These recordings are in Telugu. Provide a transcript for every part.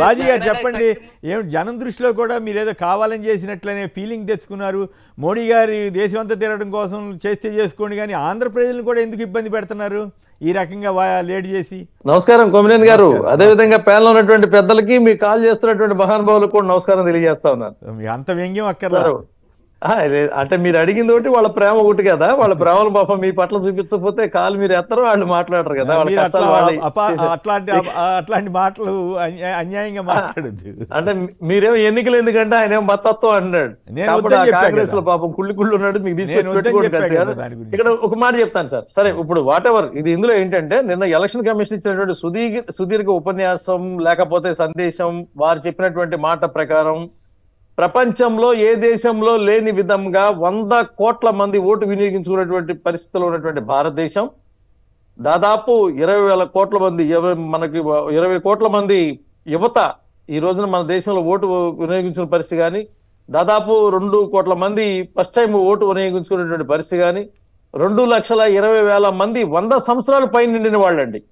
బాజీ గారు చెప్పండి, ఏమిటి జనం దృష్టిలో కూడా మీరు ఏదో కావాలని చేసినట్లనే ఫీలింగ్ తెచ్చుకున్నారు? మోడీ గారి దేశం అంతా తిరగడం కోసం చేస్తే చేసుకోండి, కానీ ఆంధ్ర ప్రజలను కూడా ఎందుకు ఇబ్బంది పెడుతున్నారు ఈ రకంగా లేట్ చేసి? నమస్కారం కొమ్మినేని గారు, అదే విధంగా ప్యానల్ ఉన్నటువంటి పెద్దలకి మీకు కాల్ చేస్తున్నటువంటి మహానుభావులకు కూడా నమస్కారం తెలియజేస్తా ఉన్నాను. అంత వ్యంగ్యం అక్కర్లేదు. అంటే మీరు అడిగింది ఒకటి, వాళ్ళ ప్రేమ ఒకటి కదా. వాళ్ళ ప్రేమలు పాపం మీ పట్ల చూపించకపోతే కాలు మీరు ఎత్తరు, వాళ్ళు మాట్లాడరు కదా. అట్లాంటి మాటలు అన్యాయంగా మాట్లాడద్దు. అంటే మీరేమో ఎన్నికలు ఎందుకంటే ఆయన ఏమో మతత్వం అన్నాడు, కాంగ్రెస్ లో పాపం కుళ్ళు ఉన్నాడు, మీకు తీసుకొచ్చి పెట్టుకోండి. ఇక్కడ ఒక మాట చెప్తాను సార్. సరే, ఇప్పుడు వాట్ ఎవర్ ఇది, ఇందులో ఏంటంటే నిన్న ఎలక్షన్ కమిషన్ ఇచ్చినటువంటి సుదీర్ఘ ఉపన్యాసం లేకపోతే సందేశం, వారు చెప్పినటువంటి మాట ప్రకారం ప్రపంచంలో ఏ దేశంలో లేని విధంగా 100 కోట్ల మంది ఓటు వినియోగించుకున్నటువంటి పరిస్థితిలో ఉన్నటువంటి భారతదేశం, దాదాపు 20,000 కోట్ల మంది, మనకి 20 కోట్ల మంది యువత ఈ రోజున మన దేశంలో ఓటు వినియోగించిన పరిస్థితి కానీ, దాదాపు 2 కోట్ల మంది ఫస్ట్ టైం ఓటు వినియోగించుకున్నటువంటి పరిస్థితి కానీ, 2,20,000 మంది 100 సంవత్సరాల పైన నిండిన వాళ్ళండి.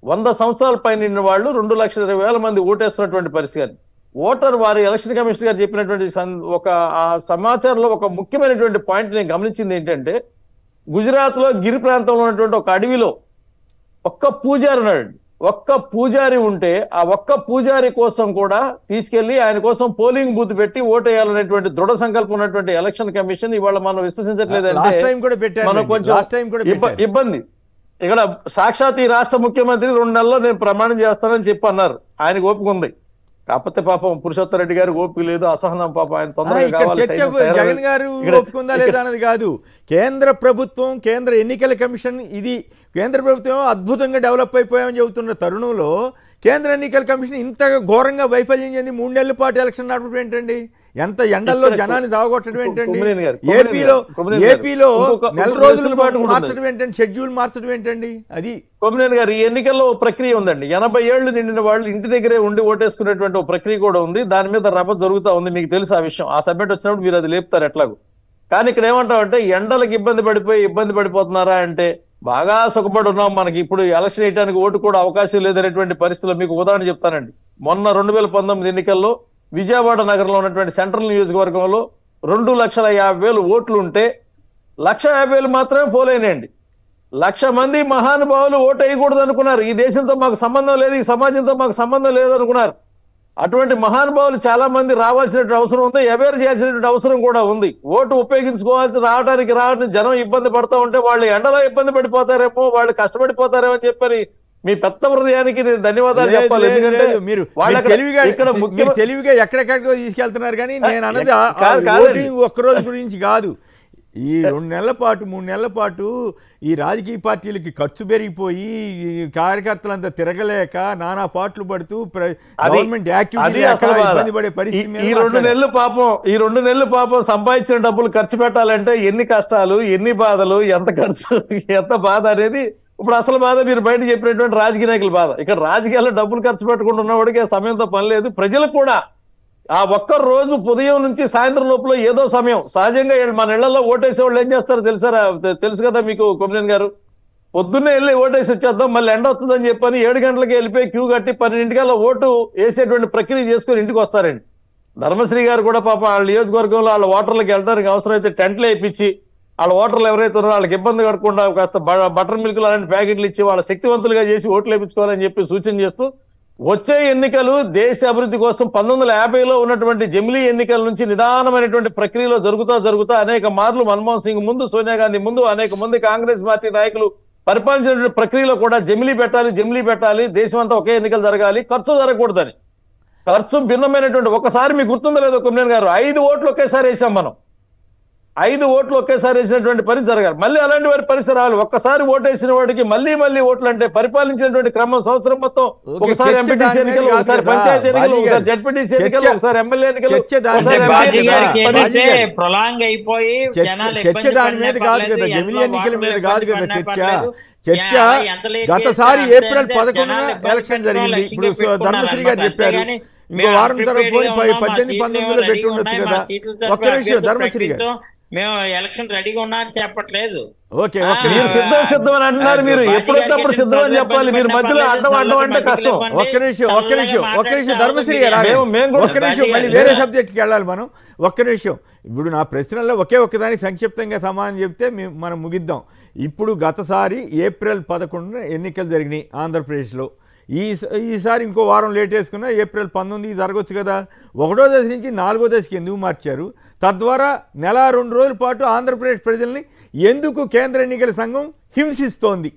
100 సంవత్సరాల పైన నిండిన వాళ్ళు 2,20,000 మంది ఓటేస్తున్నటువంటి పరిస్థితి కానీ, ఓటర్ వారి ఎలక్షన్ కమిషన్ గారు చెప్పినటువంటి ఒక సమాచారంలో ఒక ముఖ్యమైనటువంటి పాయింట్ నేను గమనించింది ఏంటంటే, గుజరాత్ లో గిరి ప్రాంతంలో ఉన్నటువంటి ఒక అడవిలో ఒక్క పూజారి ఉన్నాడు. ఒక్క పూజారి ఉంటే ఆ ఒక్క పూజారి కోసం కూడా తీసుకెళ్లి ఆయన కోసం పోలింగ్ బూత్ పెట్టి ఓటేయాలనేటువంటి దృఢ సంకల్పం ఉన్నటువంటి ఎలక్షన్ కమిషన్ ఇవాళ మనం విశ్వసించట్లేదంటే మనకు కొంచెం ఇబ్బంది. ఇక్కడ సాక్షాత్ ఈ రాష్ట్ర ముఖ్యమంత్రి 2 నెలల్లో నేను ప్రమాణం చేస్తానని చెప్పి అన్నారు. ఆయనకు ఓపిక ఉంది, కాకపోతే పాపం పురుషోత్తమ రెడ్డి గారు ఓపిక లేదు, అసహనం. పాపం ఆయన జగన్ గారు ఓపికందా లేదా అన్నది కాదు. కేంద్ర ప్రభుత్వం, కేంద్ర ఎన్నికల కమిషన్, ఇది కేంద్ర ప్రభుత్వం అద్భుతంగా డెవలప్ అయిపోయామని చెబుతున్న తరుణంలో కేంద్ర ఎన్నికల కమిషన్ ఇంత ఘోరంగా వైఫల్యం చెంది 3 నెలల పాటు ఎలక్షన్ నడపడం ఏంటండి? ఎంత ఎండల్లో జనాన్ని దాగొట్టడం ఏంటండి? ఏపీలో నెల రోజుల పాటు మార్చడం ఏంటండి? షెడ్యూల్ మార్చడం ఏంటండి? అది కొమ్మినేని గారు, ఈ ఎన్నికల్లో ప్రక్రియ ఉందండి. 80 ఏళ్లు నిండిన వాళ్ళు ఇంటి దగ్గరే ఉండి ఓటేసుకునేటువంటి ఒక ప్రక్రియ కూడా ఉంది. దాని మీద రభ జరుగుతూ ఉంది, మీకు తెలుసు ఆ విషయం. ఆ సబ్జెక్ట్ వచ్చినప్పుడు మీరు అది లేపుతారు ఎట్లాగో. కానీ ఇక్కడ ఏమంటామంటే, ఎండలకు ఇబ్బంది పడిపోతున్నారా అంటే, బాగా సుఖపడి ఉన్నాం, మనకి ఇప్పుడు ఎలక్షన్ వేయడానికి ఓటు కూడా అవకాశం లేదనేటువంటి పరిస్థితుల్లో మీకు ఉదాహరణ చెప్తానండి. మొన్న 2019 ఎన్నికల్లో విజయవాడ నగరంలో ఉన్నటువంటి సెంట్రల్ నియోజకవర్గంలో 2,50,000 ఓట్లు ఉంటే 1,50,000 మాత్రమే పోలైనాయండి. 1,00,000 మంది మహానుభావులు ఓటు వేయకూడదు అనుకున్నారు. ఈ దేశంతో మాకు సంబంధం లేదు, ఈ సమాజంతో మాకు సంబంధం లేదు అనుకున్నారు. అటువంటి మహానుభావులు చాలా మంది రావాల్సినటువంటి అవసరం ఉంది, అవేర్ చేయాల్సినటువంటి అవసరం కూడా ఉంది. ఓటు ఉపయోగించుకోవాల్సి రావడానికి జనం ఇబ్బంది పడతా ఉంటే వాళ్ళు ఎండలో ఇబ్బంది పడిపోతారేమో, వాళ్ళు కష్టపడిపోతారేమో అని చెప్పని మీ పెద్ద హృదయానికి నేను ధన్యవాదాలు చెప్పాలి. ఎందుకంటే మీరు తెలివిగా ఎక్కడెక్కడికో తీసుకెళ్తున్నారు, కానీ నేను అన్నది ఒక్కరోజు గురించి కాదు. ఈ 2 నెలల పాటు 3 నెలల పాటు ఈ రాజకీయ పార్టీలకి ఖర్చు పెరిగిపోయి కార్యకర్తలంతా తిరగలేక నానా పాటలు పడుతూ గవర్నమెంట్ యాక్టివిటీ ఇబ్బంది పడే పరిస్థితి. ఈ 2 నెలలు పాపం సంపాదించిన డబ్బులు ఖర్చు పెట్టాలంటే ఎన్ని కష్టాలు, ఎన్ని బాధలు, ఎంత ఖర్చు, ఎంత బాధ అనేది ఇప్పుడు అసలు బాధ మీరు బయట చెప్పినటువంటి రాజకీయ నాయకుల బాధ. ఇక్కడ రాజకీయాల్లో డబ్బులు ఖర్చు పెట్టకుండా ఉన్నవాడికి ఆ సమయంతో పని లేదు. ప్రజలకు కూడా ఆ ఒక్క రోజు ఉదయం నుంచి సాయంత్రం లోపల ఏదో సమయం, సహజంగా మన ఇళ్లలో ఓటేసే వాళ్ళు ఏం చేస్తారో తెలుసు కదా మీకు కొమ్మినేని గారు. పొద్దున్నే వెళ్ళి ఓటేసి వచ్చేద్దాం, మళ్ళీ ఎండ వస్తుందని చెప్పని 7 గంటలకి వెళ్ళిపోయి క్యూ కట్టి 12 ఓటు వేసేటువంటి ప్రక్రియ చేసుకుని ఇంటికి వస్తారండి. ధర్మశ్రీ గారు కూడా పాపం వాళ్ళ నియోజకవర్గంలో వాళ్ళ ఓటర్లకు వెళ్ళడానికి అవసరమైతే టెంట్లు వేయించి వాళ్ళ ఓటర్లు ఎవరైతే ఉన్నారో వాళ్ళకి ఇబ్బంది పడకుండా కాస్త బటర్ మిల్క్ అలాంటి ప్యాకెట్లు ఇచ్చి వాళ్ళ శక్తివంతులుగా చేసి ఓట్లు వేయించుకోవాలని చెప్పి సూచన చేస్తూ, వచ్చే ఎన్నికలు దేశ అభివృద్ధి కోసం 1950లో ఉన్నటువంటి జమిలీ ఎన్నికల నుంచి నిదానమైనటువంటి ప్రక్రియలో జరుగుతా అనేక మార్లు మన్మోహన్ సింగ్ ముందు, సోనియా గాంధీ ముందు, అనేక మంది కాంగ్రెస్ పార్టీ నాయకులు పరిపాలించినటువంటి ప్రక్రియలో కూడా జమిలీ పెట్టాలి, దేశం అంతా ఒకే ఎన్నికలు జరగాలి, ఖర్చు జరగకూడదని. ఖర్చు భిన్నమైనటువంటి, ఒకసారి మీకు గుర్తుందో లేదో కొమ్మినేని గారు, 5 ఓట్లు ఒకేసారి వేసాం మనం. 5 ఓట్లు ఒకేసారి వేసినటువంటి పరిస్థితి జరగాలి. మళ్ళీ అలాంటి వారి పరిస్థితి రావాలి. ఒక్కసారి ఓటేసిన వాడికి మళ్ళీ ఓట్లు అంటే పరిపాలించినటువంటి క్రమం సంవత్సరం మొత్తం ఒకసారి ఎంపీటీసీ ఎన్నికలు, ఒకసారి పంచాయతీ ఎన్నికలు, ఒకసారి జడ్పీటీసీ ఎన్నికలు, ఒకసారి ఎమ్మెల్యే ఎన్నికలు, చర్చ దాని మీద కాదు కదా, జమిలీ ఎన్నికల మీద కాదు కదా చర్చ. గతసారి ఏప్రిల్ 11న ఎలక్షన్ జరిగింది. ఇప్పుడు ధర్మశ్రీ గారు చెప్పారు ఇంకో వారం తర్వాత 18, 19లో పెట్టి ఉండొచ్చు కదా. ఒక్క నిమిషం ధర్మశ్రీ గారు, మేము ఎలక్షన్ రెడీగా ఉన్నా అని చెప్పట్లేదు. ఓకే ఆ, ఓకే మీరు సిద్ధం అని అంటున్నారు. మీరు బాజీ ఎప్పుడొచ్చినప్పుడు గారికి సిద్ధం అని చెప్పాలి. మీరు మధ్యలో అడ్డం అంటే కష్టం. ఒక్క నిమిషం ధర్మశ్రీ గారు మేము కూడా ఒక్క నిమిషం, మళ్ళీ వేరే సబ్జెక్ట్కి వెళ్ళాలి మనం. ఒక్క నిమిషం, ఇప్పుడు నా ప్రశ్నల్లో ఒకే ఒక్కదానికి సంక్షిప్తంగా సమాధానం చెప్తే మనం ముగిద్దాం. ఇప్పుడు గతసారి ఏప్రిల్ 11న ఎన్నికలు జరిగినాయి ఆంధ్రప్రదేశ్లో. ఈసారి ఇంకో వారం లేట్ వేసుకున్నా ఏప్రిల్ 19 జరగవచ్చు కదా. 1వ దశ నుంచి 4వ దశకి ఎందుకు మార్చారు? తద్వారా నెల 2 రోజుల పాటు ఆంధ్రప్రదేశ్ ప్రజల్ని ఎందుకు కేంద్ర ఎన్నికల సంఘం హింసిస్తోంది?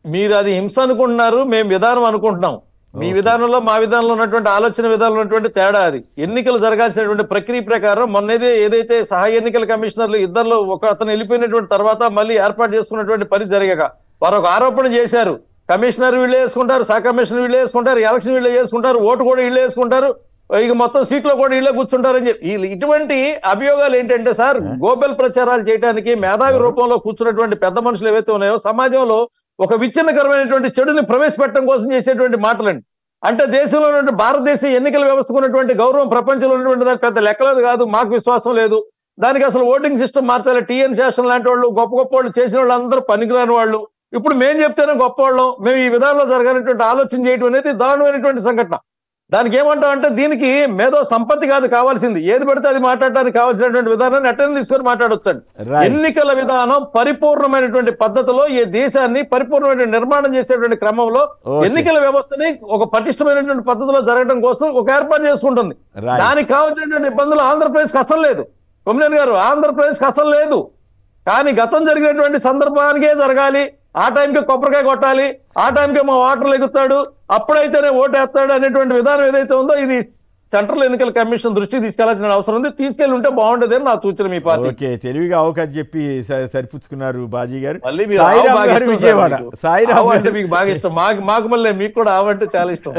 మీరు అది హింస అనుకుంటున్నారు, మేము విధానం అనుకుంటున్నాం. మీ విధానంలో మా విధానంలో ఉన్నటువంటి ఆలోచన విధానంలో ఉన్నటువంటి తేడా అది. ఎన్నికలు జరగాల్సినటువంటి ప్రక్రియ ప్రకారం మొన్నదే ఏదైతే సహాయ ఎన్నికల కమిషనర్లు ఇద్దరు ఒక అతను వెళ్ళిపోయినటువంటి తర్వాత మళ్ళీ ఏర్పాటు చేసుకున్నటువంటి పని జరగక వారు ఒక ఆరోపణ చేశారు. కమిషనర్ వీళ్ళే వేసుకుంటారు, సహ కమిషనర్ వీళ్ళే వేసుకుంటారు, ఎలక్షన్ వీళ్ళే చేసుకుంటారు, ఓటు కూడా వీళ్ళే వేసుకుంటారు, ఇక మొత్తం సీట్లో కూడా వీళ్ళే కూర్చుంటారని చెప్పి ఇటువంటి అభియోగాలు ఏంటంటే సార్, గోబెల్ ప్రచారాలు చేయడానికి మేధావి రూపంలో కూర్చున్నటువంటి పెద్ద మనుషులు ఏవైతే ఉన్నాయో సమాజంలో ఒక విచ్ఛిన్నకరమైనటువంటి చెడుని ప్రవేశపెట్టడం కోసం చేసేటువంటి మాటలండి. అంటే దేశంలో ఉన్నటువంటి భారతదేశ ఎన్నికల వ్యవస్థకు ఉన్నటువంటి గౌరవం ప్రపంచంలో ఉన్నటువంటి దానికి పెద్ద లెక్కలేదు కాదు, మాకు విశ్వాసం లేదు. దానికి అసలు ఓటింగ్ సిస్టమ్ మార్చాలి. టిఎన్ శాసనం లాంటి వాళ్ళు గొప్ప గొప్ప వాళ్ళు చేసిన వాళ్ళు అందరూ పనికిరాని వాళ్ళు. ఇప్పుడు మేము చెప్తేనే గొప్పవాళ్ళం, మేము ఈ విధానంలో జరగాలనేటువంటి ఆలోచన చేయడం అనేది దారుణమైనటువంటి సంఘటన. దానికి ఏమంటాం అంటే దీనికి మేధో సంపత్తి కాదు కావాల్సింది, ఏది పడితే అది మాట్లాడడానికి కావాల్సినటువంటి విధానాన్ని అటెండ్ తీసుకొని మాట్లాడొచ్చండి. ఎన్నికల విధానం పరిపూర్ణమైనటువంటి పద్ధతిలో ఈ దేశాన్ని పరిపూర్ణమైన నిర్మాణం చేసేటువంటి క్రమంలో ఎన్నికల వ్యవస్థని ఒక పటిష్టమైనటువంటి పద్ధతిలో జరగడం కోసం ఒక ఏర్పాటు చేసుకుంటుంది. దానికి కావాల్సినటువంటి ఇబ్బందులు ఆంధ్రప్రదేశ్కి అసలు లేదు. కొమ్మినేని గారు, ఆంధ్రప్రదేశ్కి అసలు లేదు. కానీ గతం జరిగినటువంటి సందర్భానికే జరగాలి, ఆ టైంకి కొబ్బరికాయ కొట్టాలి, ఆ టైంకి మా ఓటర్లు ఎగుతాడు, అప్పుడైతేనే ఓటేస్తాడు అనేటువంటి విధానం ఏదైతే ఉందో ఇది సెంట్రల్ ఎన్నికల కమిషన్ దృష్టికి తీసుకెళ్లాల్సిన అవసరం ఉంది. తీసుకెళ్లి ఉంటే బాగుంటుంది అని నా సూచన. మీ పార్టీ ఓకే, తెలివిగా అవకాశం చెప్పి సరిపుచ్చుకున్నారు బాజీ గారు. మళ్ళీ సాయిరామ్ గారు విజయవాడ. సాయిరామ్ అంటే మీకు బాగా ఇష్టం, మాకు మళ్ళీ మీకు కూడా ఆవంటే చాలా ఇష్టం.